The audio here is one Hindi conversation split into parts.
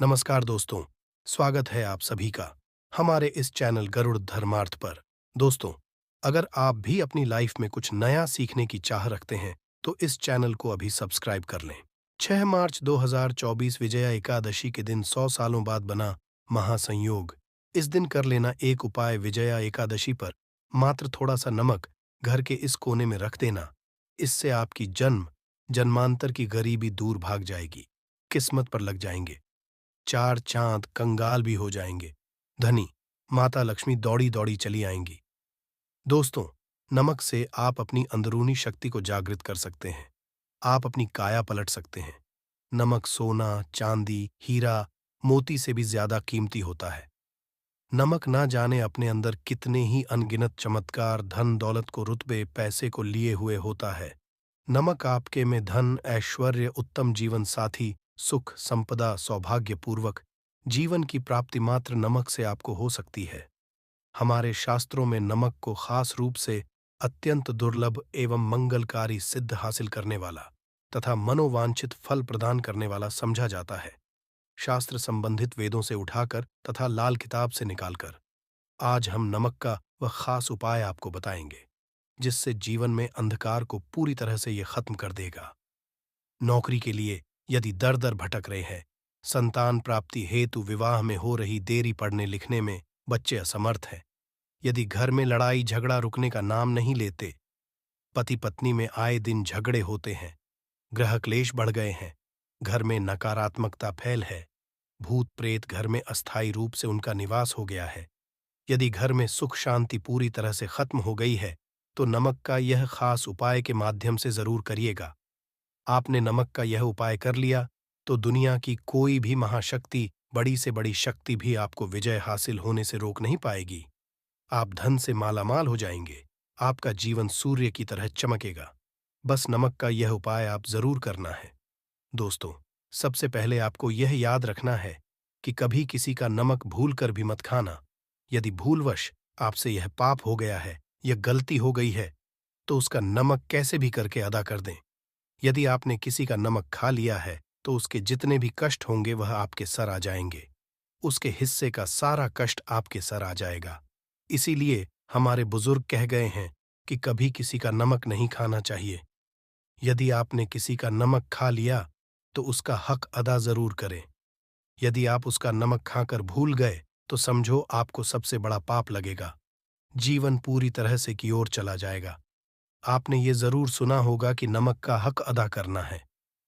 नमस्कार दोस्तों, स्वागत है आप सभी का हमारे इस चैनल गरुड़ धर्मार्थ पर। दोस्तों, अगर आप भी अपनी लाइफ में कुछ नया सीखने की चाह रखते हैं, तो इस चैनल को अभी सब्सक्राइब कर लें। 6 मार्च 2024 विजया एकादशी के दिन 100 सालों बाद बना महासंयोग। इस दिन कर लेना एक उपाय विजया एकादशी पर मात्र थोड़ा सा नमक घर के इस कोने में रख देना। इससे आपकी जन्मांतर की गरीबी दूर भाग जाएगी, किस्मत पर लग जाएंगे, चार चांद कंगाल भी हो जाएंगे, धनी माता लक्ष्मी दौड़ी दौड़ी चली आएंगी। दोस्तों, नमक से आप अपनी अंदरूनी शक्ति को जागृत कर सकते हैं। आप अपनी काया पलट सकते हैं। नमक सोना, चांदी, हीरा, मोती से भी ज्यादा कीमती होता है। नमक ना जाने अपने अंदर कितने ही अनगिनत चमत्कार, धन दौलत को, रुतबे पैसे को लिए हुए होता है। नमक आपके में धन, ऐश्वर्य, उत्तम जीवन साथी, सुख, संपदा, सौभाग्यपूर्वक जीवन की प्राप्ति मात्र नमक से आपको हो सकती है। हमारे शास्त्रों में नमक को खास रूप से अत्यंत दुर्लभ एवं मंगलकारी सिद्ध हासिल करने वाला तथा मनोवांछित फल प्रदान करने वाला समझा जाता है। शास्त्र संबंधित वेदों से उठाकर तथा लाल किताब से निकालकर आज हम नमक का वह खास उपाय आपको बताएंगे, जिससे जीवन में अंधकार को पूरी तरह से यह खत्म कर देगा। नौकरी के लिए यदि दर दर भटक रहे हैं, संतान प्राप्ति हेतु विवाह में हो रही देरी, पढ़ने लिखने में बच्चे असमर्थ हैं, यदि घर में लड़ाई झगड़ा रुकने का नाम नहीं लेते, पति पत्नी में आए दिन झगड़े होते हैं, ग्रह क्लेश बढ़ गए हैं, घर में नकारात्मकता फैल है, भूत प्रेत घर में अस्थायी रूप से उनका निवास हो गया है, यदि घर में सुख शांति पूरी तरह से खत्म हो गई है, तो नमक का यह खास उपाय के माध्यम से जरूर करिएगा। आपने नमक का यह उपाय कर लिया तो दुनिया की कोई भी महाशक्ति, बड़ी से बड़ी शक्ति भी आपको विजय हासिल होने से रोक नहीं पाएगी। आप धन से मालामाल हो जाएंगे, आपका जीवन सूर्य की तरह चमकेगा। बस नमक का यह उपाय आप जरूर करना है। दोस्तों, सबसे पहले आपको यह याद रखना है कि कभी किसी का नमक भूल कर भी मत खाना। यदि भूलवश आपसे यह पाप हो गया है, यह गलती हो गई है, तो उसका नमक कैसे भी करके अदा कर दें। यदि आपने किसी का नमक खा लिया है, तो उसके जितने भी कष्ट होंगे वह आपके सर आ जाएंगे। उसके हिस्से का सारा कष्ट आपके सर आ जाएगा। इसीलिए हमारे बुजुर्ग कह गए हैं कि कभी किसी का नमक नहीं खाना चाहिए। यदि आपने किसी का नमक खा लिया, तो उसका हक अदा जरूर करें। यदि आप उसका नमक खाकर भूल गए, तो समझो आपको सबसे बड़ा पाप लगेगा। जीवन पूरी तरह से की ओर चला जाएगा। आपने ये जरूर सुना होगा कि नमक का हक अदा करना है,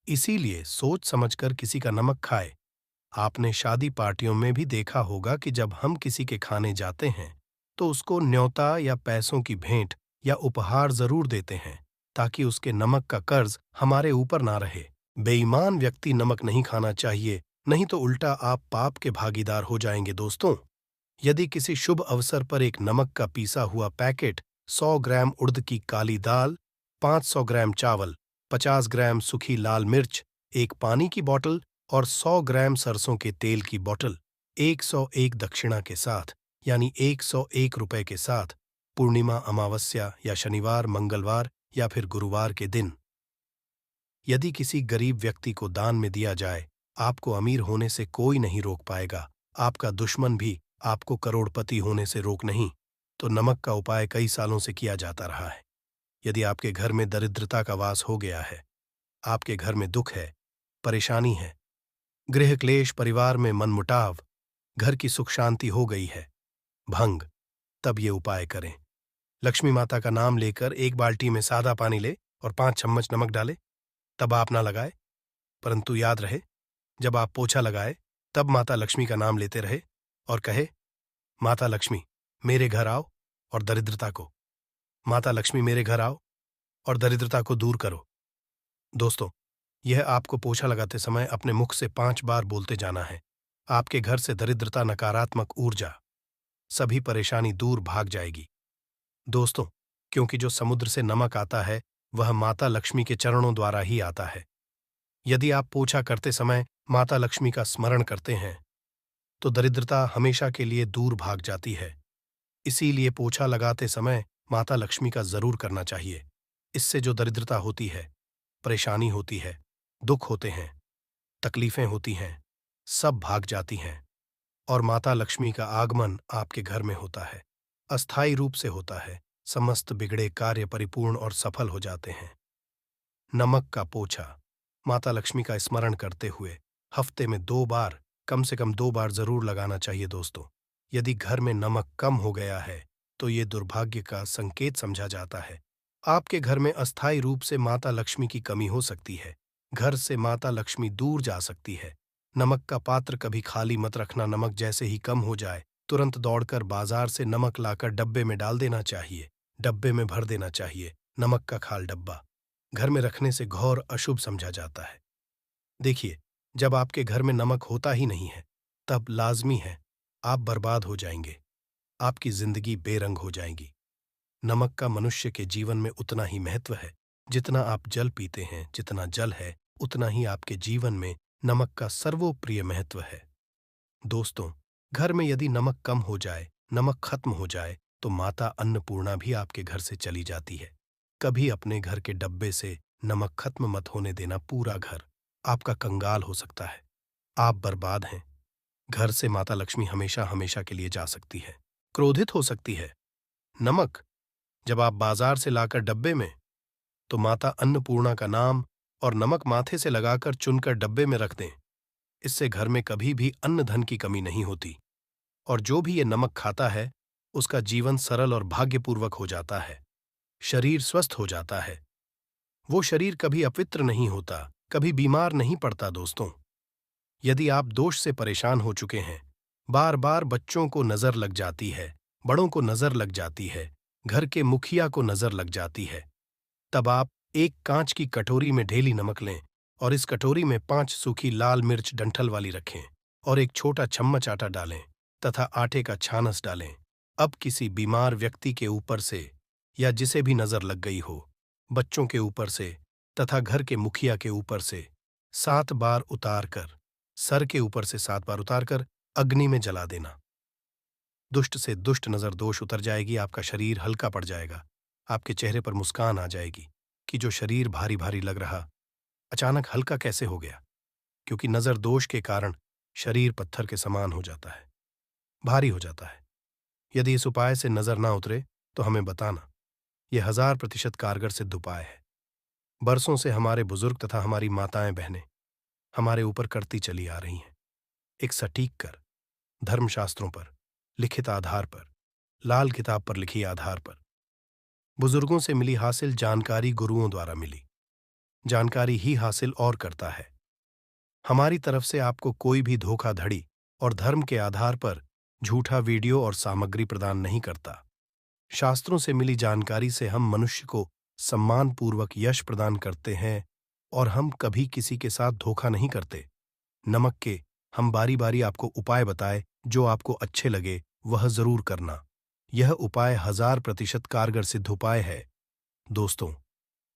इसीलिए सोच समझकर किसी का नमक खाए। आपने शादी पार्टियों में भी देखा होगा कि जब हम किसी के खाने जाते हैं, तो उसको न्योता या पैसों की भेंट या उपहार जरूर देते हैं, ताकि उसके नमक का कर्ज हमारे ऊपर ना रहे। बेईमान व्यक्ति नमक नहीं खाना चाहिए, नहीं तो उल्टा आप पाप के भागीदार हो जाएंगे। दोस्तों, यदि किसी शुभ अवसर पर एक नमक का पीसा हुआ पैकेट, 100 ग्राम उड़द की काली दाल, 500 ग्राम चावल, 50 ग्राम सूखी लाल मिर्च, एक पानी की बोतल और 100 ग्राम सरसों के तेल की बोतल 101 दक्षिणा के साथ, यानी 101 रुपए के साथ, पूर्णिमा, अमावस्या या शनिवार, मंगलवार या फिर गुरुवार के दिन यदि किसी गरीब व्यक्ति को दान में दिया जाए, आपको अमीर होने से कोई नहीं रोक पाएगा। आपका दुश्मन भी आपको करोड़पति होने से रोक नहीं। तो नमक का उपाय कई सालों से किया जाता रहा है। यदि आपके घर में दरिद्रता का वास हो गया है, आपके घर में दुख है, परेशानी है, गृह क्लेश, परिवार में मनमुटाव, घर की सुख शांति हो गई है भंग, तब ये उपाय करें। लक्ष्मी माता का नाम लेकर एक बाल्टी में सादा पानी ले और 5 चम्मच नमक डाले, तब आप ना लगाए, परंतु याद रहे, जब आप पोछा लगाए तब माता लक्ष्मी का नाम लेते रहे और कहे, माता लक्ष्मी मेरे घर आओ और दरिद्रता को, माता लक्ष्मी मेरे घर आओ और दरिद्रता को दूर करो। दोस्तों, यह आपको पोछा लगाते समय अपने मुख से 5 बार बोलते जाना है। आपके घर से दरिद्रता, नकारात्मक ऊर्जा, सभी परेशानी दूर भाग जाएगी। दोस्तों, क्योंकि जो समुद्र से नमक आता है वह माता लक्ष्मी के चरणों द्वारा ही आता है। यदि आप पोछा करते समय माता लक्ष्मी का स्मरण करते हैं, तो दरिद्रता हमेशा के लिए दूर भाग जाती है। इसीलिए पोछा लगाते समय माता लक्ष्मी का जरूर करना चाहिए। इससे जो दरिद्रता होती है, परेशानी होती है, दुख होते हैं, तकलीफें होती हैं, सब भाग जाती हैं और माता लक्ष्मी का आगमन आपके घर में होता है। अस्थायी रूप से होता है। समस्त बिगड़े कार्य परिपूर्ण और सफल हो जाते हैं। नमक का पोछा। माता लक्ष्मी का स्मरण करते हुए हफ्ते में 2 बार, कम से कम 2 बार जरूर लगाना चाहिए दोस्तों। यदि घर में नमक कम हो गया है तो ये दुर्भाग्य का संकेत समझा जाता है। आपके घर में अस्थायी रूप से माता लक्ष्मी की कमी हो सकती है। घर से माता लक्ष्मी दूर जा सकती है। नमक का पात्र कभी खाली मत रखना। नमक जैसे ही कम हो जाए तुरंत दौड़कर बाजार से नमक लाकर डब्बे में डाल देना चाहिए। डब्बे में भर देना चाहिए। नमक का खाल डब्बा घर में रखने से घोर अशुभ समझा जाता है। देखिए, जब आपके घर में नमक होता ही नहीं है तब लाजमी है आप बर्बाद हो जाएंगे। आपकी जिंदगी बेरंग हो जाएगी। नमक का मनुष्य के जीवन में उतना ही महत्व है जितना आप जल पीते हैं। जितना जल है उतना ही आपके जीवन में नमक का सर्वोप्रिय महत्व है। दोस्तों, घर में यदि नमक कम हो जाए, नमक खत्म हो जाए तो माता अन्नपूर्णा भी आपके घर से चली जाती है। कभी अपने घर के डब्बे से नमक खत्म मत होने देना। पूरा घर आपका कंगाल हो सकता है। आप बर्बाद हैं। घर से माता लक्ष्मी हमेशा हमेशा के लिए जा सकती है, क्रोधित हो सकती है। नमक जब आप बाजार से लाकर डब्बे में, तो माता अन्नपूर्णा का नाम और नमक माथे से लगाकर चुनकर डब्बे में रख दें। इससे घर में कभी भी अन्न धन की कमी नहीं होती और जो भी ये नमक खाता है उसका जीवन सरल और भाग्यपूर्वक हो जाता है। शरीर स्वस्थ हो जाता है। वो शरीर कभी अपवित्र नहीं होता, कभी बीमार नहीं पड़ता। दोस्तों, यदि आप दोष से परेशान हो चुके हैं, बार बार बच्चों को नजर लग जाती है, बड़ों को नजर लग जाती है, घर के मुखिया को नजर लग जाती है, तब आप एक कांच की कटोरी में ढेली नमक लें और इस कटोरी में 5 सूखी लाल मिर्च डंठल वाली रखें और एक छोटा चम्मच आटा डालें तथा आटे का छानस डालें। अब किसी बीमार व्यक्ति के ऊपर से या जिसे भी नजर लग गई हो, बच्चों के ऊपर से तथा घर के मुखिया के ऊपर से 7 बार उतार कर, सर के ऊपर से 7 बार उतारकर अग्नि में जला देना। दुष्ट से दुष्ट नजर दोष उतर जाएगी। आपका शरीर हल्का पड़ जाएगा। आपके चेहरे पर मुस्कान आ जाएगी कि जो शरीर भारी भारी लग रहा अचानक हल्का कैसे हो गया, क्योंकि नजर दोष के कारण शरीर पत्थर के समान हो जाता है, भारी हो जाता है। यदि इस उपाय से नजर ना उतरे तो हमें बताना। यह 1000% कारगर सिद्ध उपाय है। बरसों से हमारे बुजुर्ग तथा हमारी माताएं बहनें हमारे ऊपर करती चली आ रही हैं। एक सटीक कर, धर्मशास्त्रों पर लिखित आधार पर, लाल किताब पर लिखी आधार पर, बुजुर्गों से मिली हासिल जानकारी, गुरुओं द्वारा मिली जानकारी ही हासिल और करता है। हमारी तरफ से आपको कोई भी धोखाधड़ी और धर्म के आधार पर झूठा वीडियो और सामग्री प्रदान नहीं करता। शास्त्रों से मिली जानकारी से हम मनुष्य को सम्मानपूर्वक यश प्रदान करते हैं और हम कभी किसी के साथ धोखा नहीं करते। नमक के हम बारी बारी आपको उपाय बताए, जो आपको अच्छे लगे वह जरूर करना। यह उपाय 1000% कारगर सिद्ध उपाय है। दोस्तों,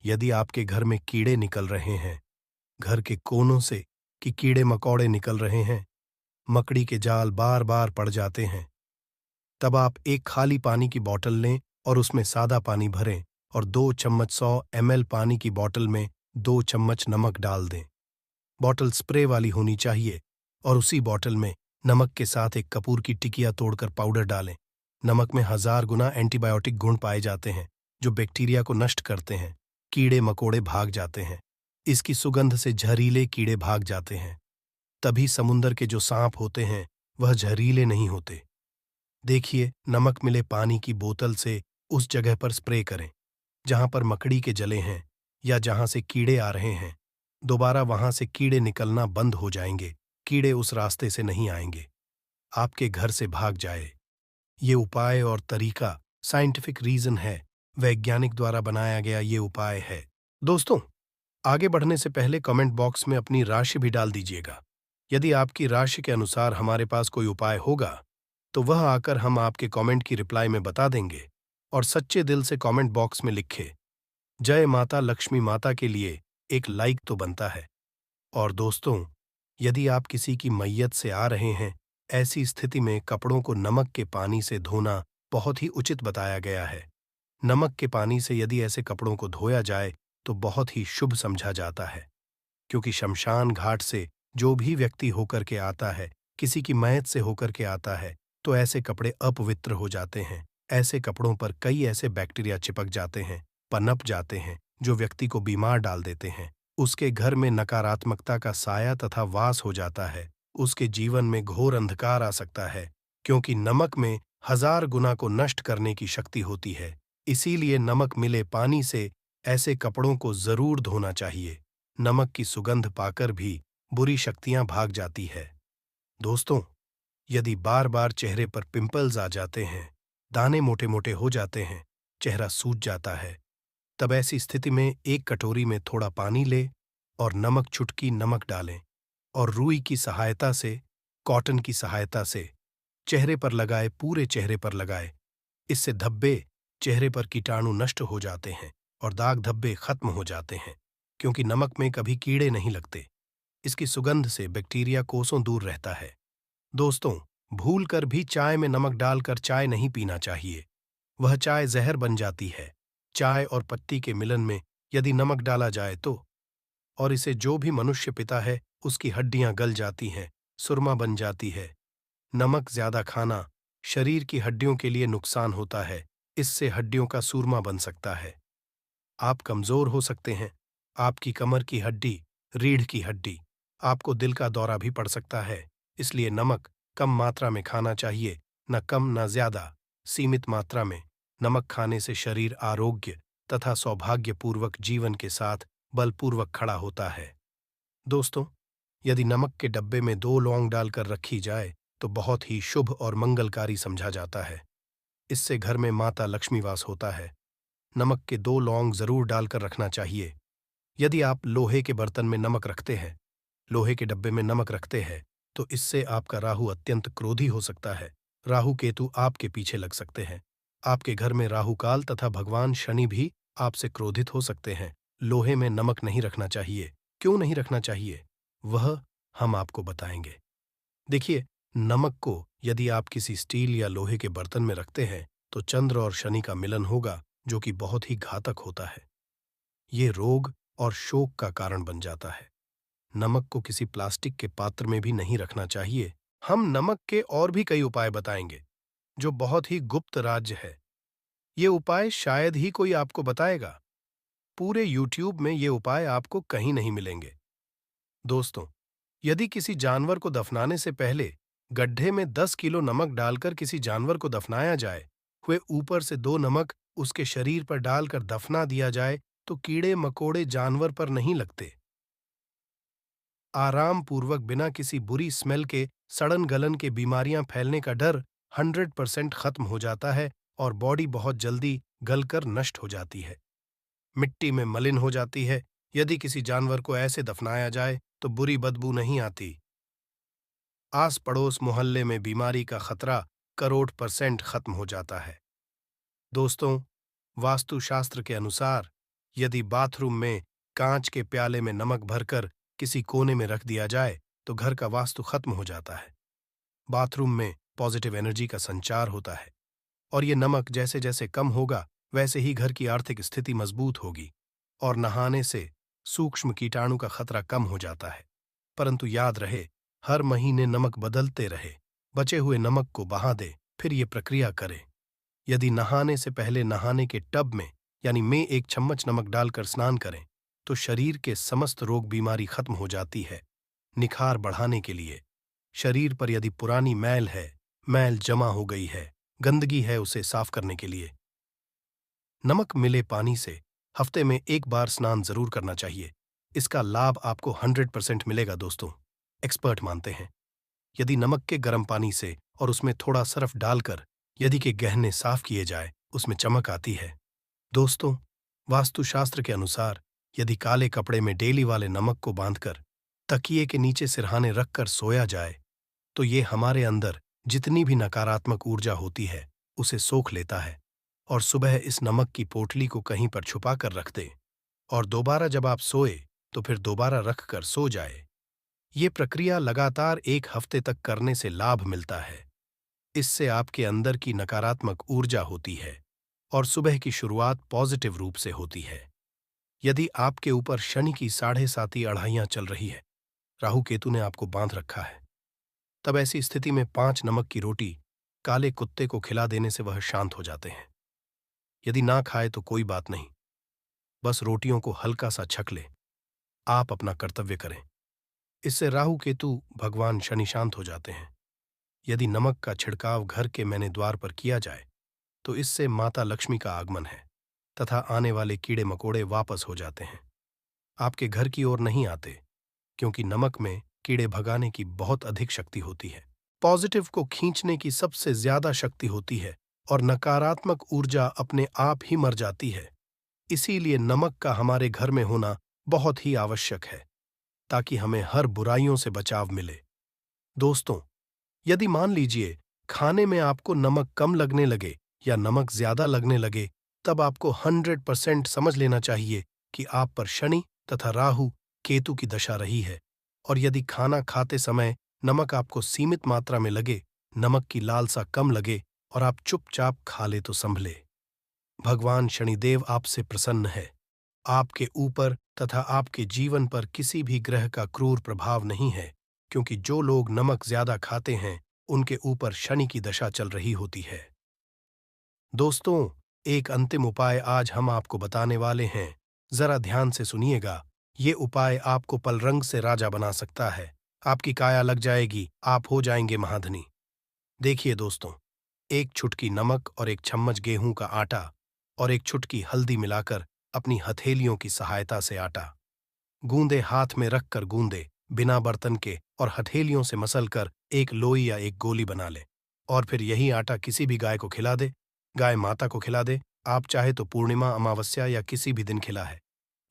यदि आपके घर में कीड़े निकल रहे हैं, घर के कोनों से कि कीड़े मकोड़े निकल रहे हैं, मकड़ी के जाल बार बार पड़ जाते हैं, तब आप एक खाली पानी की बोतल लें और उसमें सादा पानी भरें और 2 चम्मच 100 ml पानी की बोतल में 2 चम्मच नमक डाल दें। बोतल स्प्रे वाली होनी चाहिए और उसी बोतल में नमक के साथ एक कपूर की टिकिया तोड़कर पाउडर डालें। नमक में 1000 गुना एंटीबायोटिक गुण पाए जाते हैं जो बैक्टीरिया को नष्ट करते हैं। कीड़े मकोड़े भाग जाते हैं। इसकी सुगंध से जहरीले कीड़े भाग जाते हैं। तभी समुंदर के जो सांप होते हैं वह जहरीले नहीं होते। देखिए, नमक मिले पानी की बोतल से उस जगह पर स्प्रे करें जहां पर मकड़ी के जले हैं या जहां से कीड़े आ रहे हैं। दोबारा वहां से कीड़े निकलना बंद हो जाएंगे। कीड़े उस रास्ते से नहीं आएंगे, आपके घर से भाग जाए। ये उपाय और तरीका साइंटिफिक रीजन है, वैज्ञानिक द्वारा बनाया गया ये उपाय है। दोस्तों, आगे बढ़ने से पहले कमेंट बॉक्स में अपनी राशि भी डाल दीजिएगा। यदि आपकी राशि के अनुसार हमारे पास कोई उपाय होगा तो वह आकर हम आपके कमेंट की रिप्लाई में बता देंगे। और सच्चे दिल से कमेंट बॉक्स में लिखे जय माता लक्ष्मी माता के लिए एक लाइक तो बनता है। और दोस्तों, यदि आप किसी की मैयत से आ रहे हैं, ऐसी स्थिति में कपड़ों को नमक के पानी से धोना बहुत ही उचित बताया गया है। नमक के पानी से यदि ऐसे कपड़ों को धोया जाए तो बहुत ही शुभ समझा जाता है, क्योंकि शमशान घाट से जो भी व्यक्ति होकर के आता है, किसी की मैयत से होकर के आता है, तो ऐसे कपड़े अपवित्र हो जाते हैं। ऐसे कपड़ों पर कई ऐसे बैक्टीरिया चिपक जाते हैं, पनप जाते हैं, जो व्यक्ति को बीमार डाल देते हैं। उसके घर में नकारात्मकता का साया तथा वास हो जाता है। उसके जीवन में घोर अंधकार आ सकता है, क्योंकि नमक में 1000 गुना को नष्ट करने की शक्ति होती है। इसीलिए नमक मिले पानी से ऐसे कपड़ों को जरूर धोना चाहिए। नमक की सुगंध पाकर भी बुरी शक्तियां भाग जाती है। दोस्तों, यदि बार बार चेहरे पर पिंपल्स आ जाते हैं, दाने मोटे मोटे हो जाते हैं, चेहरा सूज जाता है, तब ऐसी स्थिति में एक कटोरी में थोड़ा पानी ले और नमक चुटकी नमक डालें और रुई की सहायता से, कॉटन की सहायता से चेहरे पर लगाए, पूरे चेहरे पर लगाए। इससे धब्बे, चेहरे पर कीटाणु नष्ट हो जाते हैं और दाग धब्बे खत्म हो जाते हैं, क्योंकि नमक में कभी कीड़े नहीं लगते। इसकी सुगंध से बैक्टीरिया कोसों दूर रहता है। दोस्तों, भूलकर भी चाय में नमक डालकर चाय नहीं पीना चाहिए। वह चाय जहर बन जाती है। चाय और पत्ती के मिलन में यदि नमक डाला जाए तो, और इसे जो भी मनुष्य पीता है उसकी हड्डियां गल जाती हैं, सुरमा बन जाती है। नमक ज्यादा खाना शरीर की हड्डियों के लिए नुकसान होता है। इससे हड्डियों का सूरमा बन सकता है। आप कमजोर हो सकते हैं। आपकी कमर की हड्डी, रीढ़ की हड्डी, आपको दिल का दौरा भी पड़ सकता है। इसलिए नमक कम मात्रा में खाना चाहिए, न कम न ज्यादा, सीमित मात्रा में। नमक खाने से शरीर आरोग्य तथा सौभाग्यपूर्वक जीवन के साथ बलपूर्वक खड़ा होता है। दोस्तों, यदि नमक के डब्बे में 2 लौंग डालकर रखी जाए तो बहुत ही शुभ और मंगलकारी समझा जाता है। इससे घर में माता लक्ष्मी वास होता है। नमक के 2 लौंग जरूर डालकर रखना चाहिए। यदि आप लोहे के बर्तन में नमक रखते हैं, लोहे के डब्बे में नमक रखते हैं, तो इससे आपका राहु अत्यंत क्रोधी हो सकता है। राहु केतु आपके पीछे लग सकते हैं। आपके घर में राहु काल तथा भगवान शनि भी आपसे क्रोधित हो सकते हैं। लोहे में नमक नहीं रखना चाहिए। क्यों नहीं रखना चाहिए, वह हम आपको बताएंगे। देखिए, नमक को यदि आप किसी स्टील या लोहे के बर्तन में रखते हैं तो चंद्र और शनि का मिलन होगा, जो कि बहुत ही घातक होता है। ये रोग और शोक का कारण बन जाता है। नमक को किसी प्लास्टिक के पात्र में भी नहीं रखना चाहिए। हम नमक के और भी कई उपाय बताएंगे, जो बहुत ही गुप्त राज्य है। ये उपाय शायद ही कोई आपको बताएगा। पूरे YouTube में ये उपाय आपको कहीं नहीं मिलेंगे। दोस्तों, यदि किसी जानवर को दफनाने से पहले गड्ढे में 10 किलो नमक डालकर किसी जानवर को दफनाया जाए, हुए ऊपर से 2 नमक उसके शरीर पर डालकर दफना दिया जाए, तो कीड़े मकोड़े जानवर पर नहीं लगते। आराम पूर्वक बिना किसी बुरी स्मेल के सड़न गलन के बीमारियां फैलने का डर 100% खत्म हो जाता है और बॉडी बहुत जल्दी गलकर नष्ट हो जाती है, मिट्टी में मलिन हो जाती है। यदि किसी जानवर को ऐसे दफनाया जाए तो बुरी बदबू नहीं आती। आस पड़ोस मोहल्ले में बीमारी का खतरा करोड़ % खत्म हो जाता है। दोस्तों, वास्तुशास्त्र के अनुसार यदि बाथरूम में कांच के प्याले में नमक भरकर किसी कोने में रख दिया जाए तो घर का वास्तु खत्म हो जाता है। बाथरूम में पॉजिटिव एनर्जी का संचार होता है और ये नमक जैसे जैसे कम होगा वैसे ही घर की आर्थिक स्थिति मजबूत होगी और नहाने से सूक्ष्म कीटाणु का खतरा कम हो जाता है। परंतु याद रहे, हर महीने नमक बदलते रहे। बचे हुए नमक को बहा दे, फिर ये प्रक्रिया करें। यदि नहाने से पहले नहाने के टब में यानी में 1 चम्मच नमक डालकर स्नान करें तो शरीर के समस्त रोग बीमारी खत्म हो जाती है। निखार बढ़ाने के लिए शरीर पर यदि पुरानी मैल है, मैल जमा हो गई है, गंदगी है, उसे साफ करने के लिए नमक मिले पानी से हफ्ते में 1 बार स्नान जरूर करना चाहिए। इसका लाभ आपको 100% मिलेगा। दोस्तों, एक्सपर्ट मानते हैं यदि नमक के गर्म पानी से और उसमें थोड़ा सर्फ डालकर यदि के गहने साफ किए जाए, उसमें चमक आती है। दोस्तों, वास्तुशास्त्र के अनुसार यदि काले कपड़े में डेली वाले नमक को बांधकर तकिए के नीचे सिरहाने रखकर सोया जाए तो ये हमारे अंदर जितनी भी नकारात्मक ऊर्जा होती है उसे सोख लेता है और सुबह इस नमक की पोटली को कहीं पर छुपा कर रख दें और दोबारा जब आप सोए तो फिर दोबारा रखकर सो जाए। ये प्रक्रिया लगातार 1 हफ्ते तक करने से लाभ मिलता है। इससे आपके अंदर की नकारात्मक ऊर्जा होती है और सुबह की शुरुआत पॉजिटिव रूप से होती है। यदि आपके ऊपर शनि की 7.5 अढ़ाइयां चल रही है राहु केतु ने आपको बांध रखा है। तब ऐसी स्थिति में 5 नमक की रोटी काले कुत्ते को खिला देने से वह शांत हो जाते हैं। यदि ना खाए तो कोई बात नहीं, बस रोटियों को हल्का सा छक ले। आप अपना कर्तव्य करें। इससे राहु केतु भगवान शनि शांत हो जाते हैं। यदि नमक का छिड़काव घर के मैंने द्वार पर किया जाए तो इससे माता लक्ष्मी का आगमन है तथा आने वाले कीड़े मकोड़े वापस हो जाते हैं, आपके घर की ओर नहीं आते, क्योंकि नमक में कीड़े भगाने की बहुत अधिक शक्ति होती है। पॉजिटिव को खींचने की सबसे ज्यादा शक्ति होती है और नकारात्मक ऊर्जा अपने आप ही मर जाती है। इसीलिए नमक का हमारे घर में होना बहुत ही आवश्यक है, ताकि हमें हर बुराइयों से बचाव मिले। दोस्तों, यदि मान लीजिए खाने में आपको नमक कम लगने लगे या नमक ज्यादा लगने लगे, तब आपको 100% समझ लेना चाहिए कि आप पर शनि तथा राहु केतु की दशा रही है। और यदि खाना खाते समय नमक आपको सीमित मात्रा में लगे, नमक की लालसा कम लगे और आप चुपचाप खा ले तो संभले। भगवान शनिदेव आपसे प्रसन्न है। आपके ऊपर तथा आपके जीवन पर किसी भी ग्रह का क्रूर प्रभाव नहीं है, क्योंकि जो लोग नमक ज्यादा खाते हैं उनके ऊपर शनि की दशा चल रही होती है। दोस्तों, एक अंतिम उपाय आज हम आपको बताने वाले हैं। जरा ध्यान से सुनिएगा। ये उपाय आपको पलरंग से राजा बना सकता है। आपकी काया लग जाएगी, आप हो जाएंगे महाधनी। देखिए दोस्तों, एक चुटकी नमक और एक चम्मच गेहूं का आटा और एक चुटकी हल्दी मिलाकर अपनी हथेलियों की सहायता से आटा गूंदे हाथ में रखकर गूंदे बिना बर्तन के और हथेलियों से मसलकर एक लोई या एक गोली बना ले और फिर यही आटा किसी भी गाय को खिला दे। गाय माता को खिला दे। आप चाहे तो पूर्णिमा, अमावस्या या किसी भी दिन खिला है।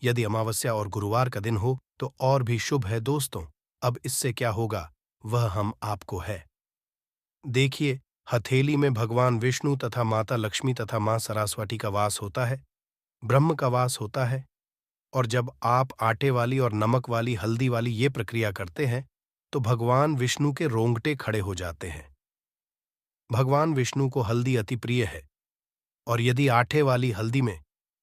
यदि अमावस्या और गुरुवार का दिन हो तो और भी शुभ है। दोस्तों, अब इससे क्या होगा वह हम आपको है। देखिए, हथेली में भगवान विष्णु तथा माता लक्ष्मी तथा मां सरस्वती का वास होता है, ब्रह्म का वास होता है। और जब आप आटे वाली और नमक वाली हल्दी वाली ये प्रक्रिया करते हैं तो भगवान विष्णु के रोंगटे खड़े हो जाते हैं। भगवान विष्णु को हल्दी अति प्रिय है और यदि आटे वाली हल्दी में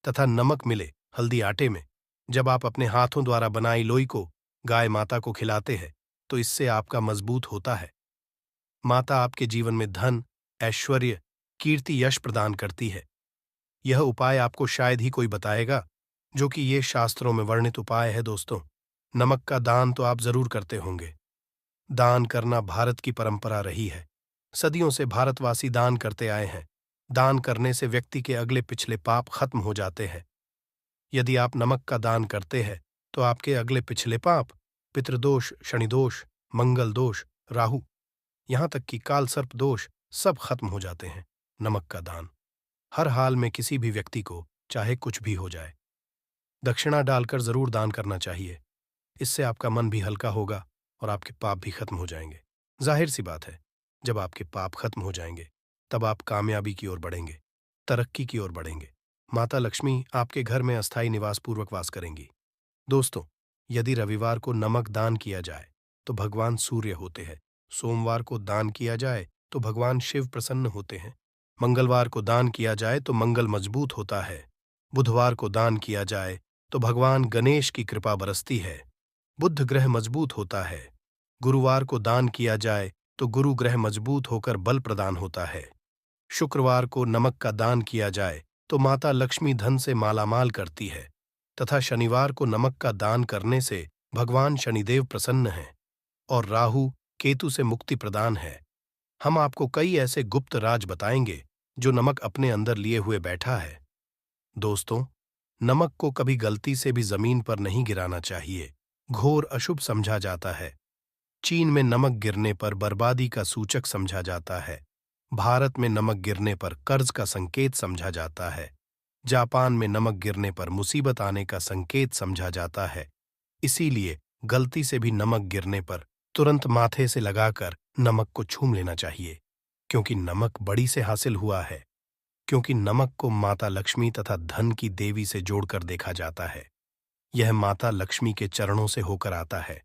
तथा नमक मिले हल्दी आटे में, जब आप अपने हाथों द्वारा बनाई लोई को गाय माता को खिलाते हैं तो इससे आपका मजबूत होता है। माता आपके जीवन में धन, ऐश्वर्य, कीर्ति, यश प्रदान करती है। यह उपाय आपको शायद ही कोई बताएगा, जो कि ये शास्त्रों में वर्णित उपाय है। दोस्तों, नमक का दान तो आप जरूर करते होंगे। दान करना भारत की परंपरा रही है। सदियों से भारतवासी दान करते आए हैं। दान करने से व्यक्ति के अगले पिछले पाप खत्म हो जाते हैं। यदि आप नमक का दान करते हैं तो आपके अगले पिछले पाप, पितृदोष, शनिदोष, मंगल दोष, राहु, यहां तक कि काल सर्प दोष सब खत्म हो जाते हैं। नमक का दान हर हाल में किसी भी व्यक्ति को, चाहे कुछ भी हो जाए, दक्षिणा डालकर जरूर दान करना चाहिए। इससे आपका मन भी हल्का होगा और आपके पाप भी खत्म हो जाएंगे। जाहिर सी बात है, जब आपके पाप खत्म हो जाएंगे तब आप कामयाबी की ओर बढ़ेंगे, तरक्की की ओर बढ़ेंगे। माता लक्ष्मी आपके घर में अस्थायी निवास पूर्वक वास करेंगी। दोस्तों, यदि रविवार को नमक दान किया जाए तो भगवान सूर्य होते हैं। सोमवार को दान किया जाए तो भगवान शिव प्रसन्न होते हैं। मंगलवार को दान किया जाए तो मंगल मजबूत होता है। बुधवार को दान किया जाए तो भगवान गणेश की कृपा बरसती है। बुध ग्रह मजबूत होता है। गुरुवार को दान किया जाए तो गुरु ग्रह मजबूत होकर बल प्रदान होता है। शुक्रवार को नमक का दान किया जाए तो माता लक्ष्मी धन से मालामाल करती है तथा शनिवार को नमक का दान करने से भगवान शनिदेव प्रसन्न हैं और राहु केतु से मुक्ति प्रदान है। हम आपको कई ऐसे गुप्त राज बताएंगे जो नमक अपने अंदर लिए हुए बैठा है। दोस्तों, नमक को कभी गलती से भी जमीन पर नहीं गिराना चाहिए। घोर अशुभ समझा जाता है। चीन में नमक गिरने पर बर्बादी का सूचक समझा जाता है। भारत में नमक गिरने पर कर्ज का संकेत समझा जाता है। जापान में नमक गिरने पर मुसीबत आने का संकेत समझा जाता है। इसीलिए गलती से भी नमक गिरने पर तुरंत माथे से लगाकर नमक को छूम लेना चाहिए, क्योंकि नमक बड़ी से हासिल हुआ है। क्योंकि नमक को माता लक्ष्मी तथा धन की देवी से जोड़कर देखा जाता है। यह माता लक्ष्मी के चरणों से होकर आता है।